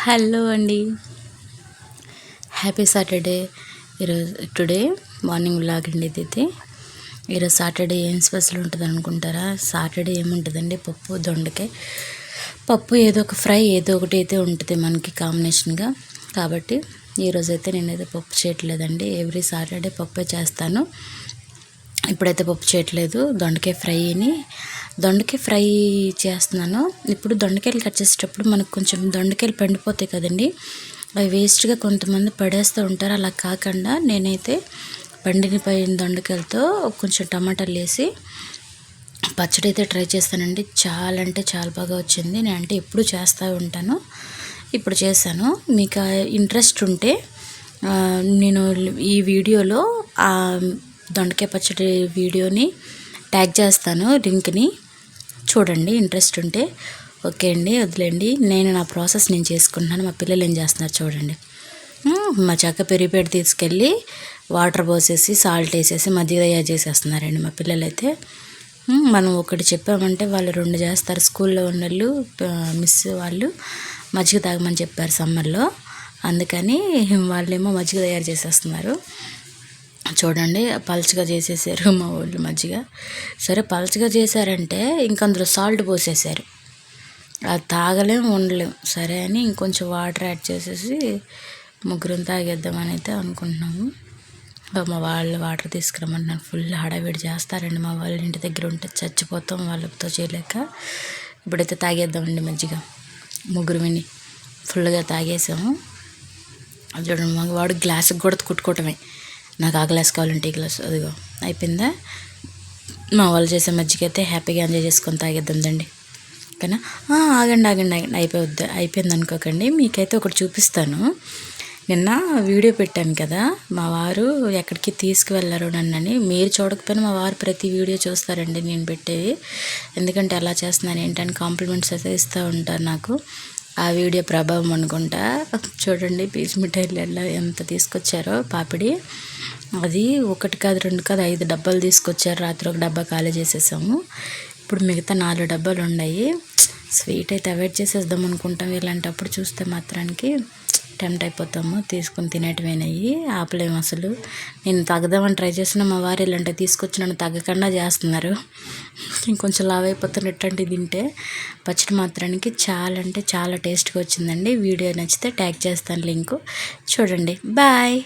Hello అండి, happy Saturday. Today morning vlog అండి ఇది. ఈరోజు సాటర్డే ఏం స్పెషల్ ఉంటుంది అనుకుంటారా? సాటర్డే ఏముంటుందండి, పప్పు దొండకాయ పప్పు, ఏదో ఒక ఫ్రై ఏదో ఒకటి అయితే ఉంటుంది మనకి కాంబినేషన్గా. కాబట్టి ఈరోజైతే నేనైతే పప్పు చేయట్లేదండి. ఎవ్రీ సాటర్డే పప్పే చేస్తాను. ఇప్పుడైతే పప్పు చేయట్లేదు, దొండకాయ ఫ్రై చేస్తున్నాను. ఇప్పుడు దొండకాయలు కట్ చేసేటప్పుడు మనకు కొంచెం దొండకాయలు పండిపోతాయి కదండి, అవి వేస్ట్గా కొంతమంది పడేస్తూ ఉంటారు. అలా కాకుండా నేనైతే పండిపోయిన దొండకాయలతో కొంచెం టమాటాలు వేసి పచ్చడి అయితే ట్రై చేస్తానండి. చాలా అంటే చాలా బాగా వచ్చింది. నేను అంటే ఎప్పుడు చేస్తూ ఉంటాను, ఇప్పుడు చేశాను. మీకు ఇంట్రెస్ట్ ఉంటే నేను ఈ వీడియోలో దొండకాయ పచ్చడి వీడియోని ట్యాగ్ చేస్తాను, లింక్ని చూడండి ఇంట్రెస్ట్ ఉంటే. ఓకే అండి, వదిలేండి. నా ప్రాసెస్ నేను చేసుకుంటున్నాను. మా పిల్లలు ఏం చేస్తున్నారు చూడండి. మా చక్క పెరిగిపేట తీసుకెళ్ళి వాటర్ పోసేసి సాల్ట్ వేసేసి మజ్జిగ తయారు చేసేస్తున్నారండి మా పిల్లలైతే. మనం ఒకటి చెప్పామంటే వాళ్ళు 2 చేస్తారు. స్కూల్లో ఉన్నోళ్ళు మిస్ వాళ్ళు మజ్జిగ తాగమని చెప్పారు సమ్మర్లో, అందుకని వాళ్ళేమో మజ్జిగ తయారు చేసేస్తున్నారు. చూడండి, పల్చగా చేసేసారు మా వాళ్ళు మజ్జిగ. సరే పల్చగా చేశారంటే ఇంక అందులో సాల్ట్ పోసేసారు, అది తాగలేం ఉండలేం. సరే అని ఇంకొంచెం వాటర్ యాడ్ చేసేసి ముగ్గురం తాగేద్దామని అయితే అనుకుంటున్నాము. మా వాళ్ళు వాటర్ తీసుకురమ్మంటున్నారు. ఫుల్ హడావిడి చేస్తారండి మా వాళ్ళ ఇంటి దగ్గర ఉంటే, చచ్చిపోతాం వాళ్ళతో చేయలేక. ఇప్పుడైతే తాగేద్దామండి మజ్జిగ. ముగ్గురు విని ఫుల్గా తాగేసాము. చూడండి, మగవాడు గ్లాసుకి కూడా కుట్టుకోవటమే. నాకు ఆ గ్లాస్ కావాలంటే ఈ గ్లాస్, అదిగో అయిపోయిందా. మా వాళ్ళు చేసే మజ్జిగ అయితే హ్యాపీగా ఎంజాయ్ చేసుకొని తాగేద్దాందండి. ఓకేనా? ఆగండి అయిపోయింది అనుకోకండి. మీకైతే ఒకటి చూపిస్తాను. నిన్న వీడియో పెట్టాను కదా, మా వారు ఎక్కడికి తీసుకువెళ్ళారు నన్నని. మీరు చూడకపోయినా మా వారు ప్రతి వీడియో చూస్తారండి నేను పెట్టేవి. ఎందుకంటే అలా చేస్తున్నాను ఏంటని కాంప్లిమెంట్స్ అయితే ఇస్తూ ఉంటారు నాకు. ఆ వీడియో ప్రభావం అనుకుంటా. చూడండి పీచు మిఠాయిలు ఎంత తీసుకొచ్చారో, పాపిడి. అది 1 కాదు 2 కాదు 5 డబ్బాలు తీసుకొచ్చారు. రాత్రి ఒక డబ్బా ఖాళీ చేసేసాము. ఇప్పుడు మిగతా 4 డబ్బాలు ఉన్నాయి. స్వీట్ అయితే అవాయిడ్ చేసేద్దాం అనుకుంటాం, ఇలాంటప్పుడు చూస్తే మాత్రానికి టెంప్ట్ అయిపోతాము, తీసుకొని తినేటివేనయ్యి ఆపలేము అసలు. నేను తగ్గదామని ట్రై చేసిన మా వారు ఇలాంటివి తీసుకొచ్చి నన్ను తగ్గకుండా చేస్తున్నారు. ఇంకొంచెం లావ్ అయిపోతున్నట్టు తింటే. పచ్చడి మాత్రానికి చాలా అంటే చాలా టేస్ట్గా వచ్చిందండి. వీడియో నచ్చితే ట్యాగ్ చేస్తాను లింకు, చూడండి. బాయ్.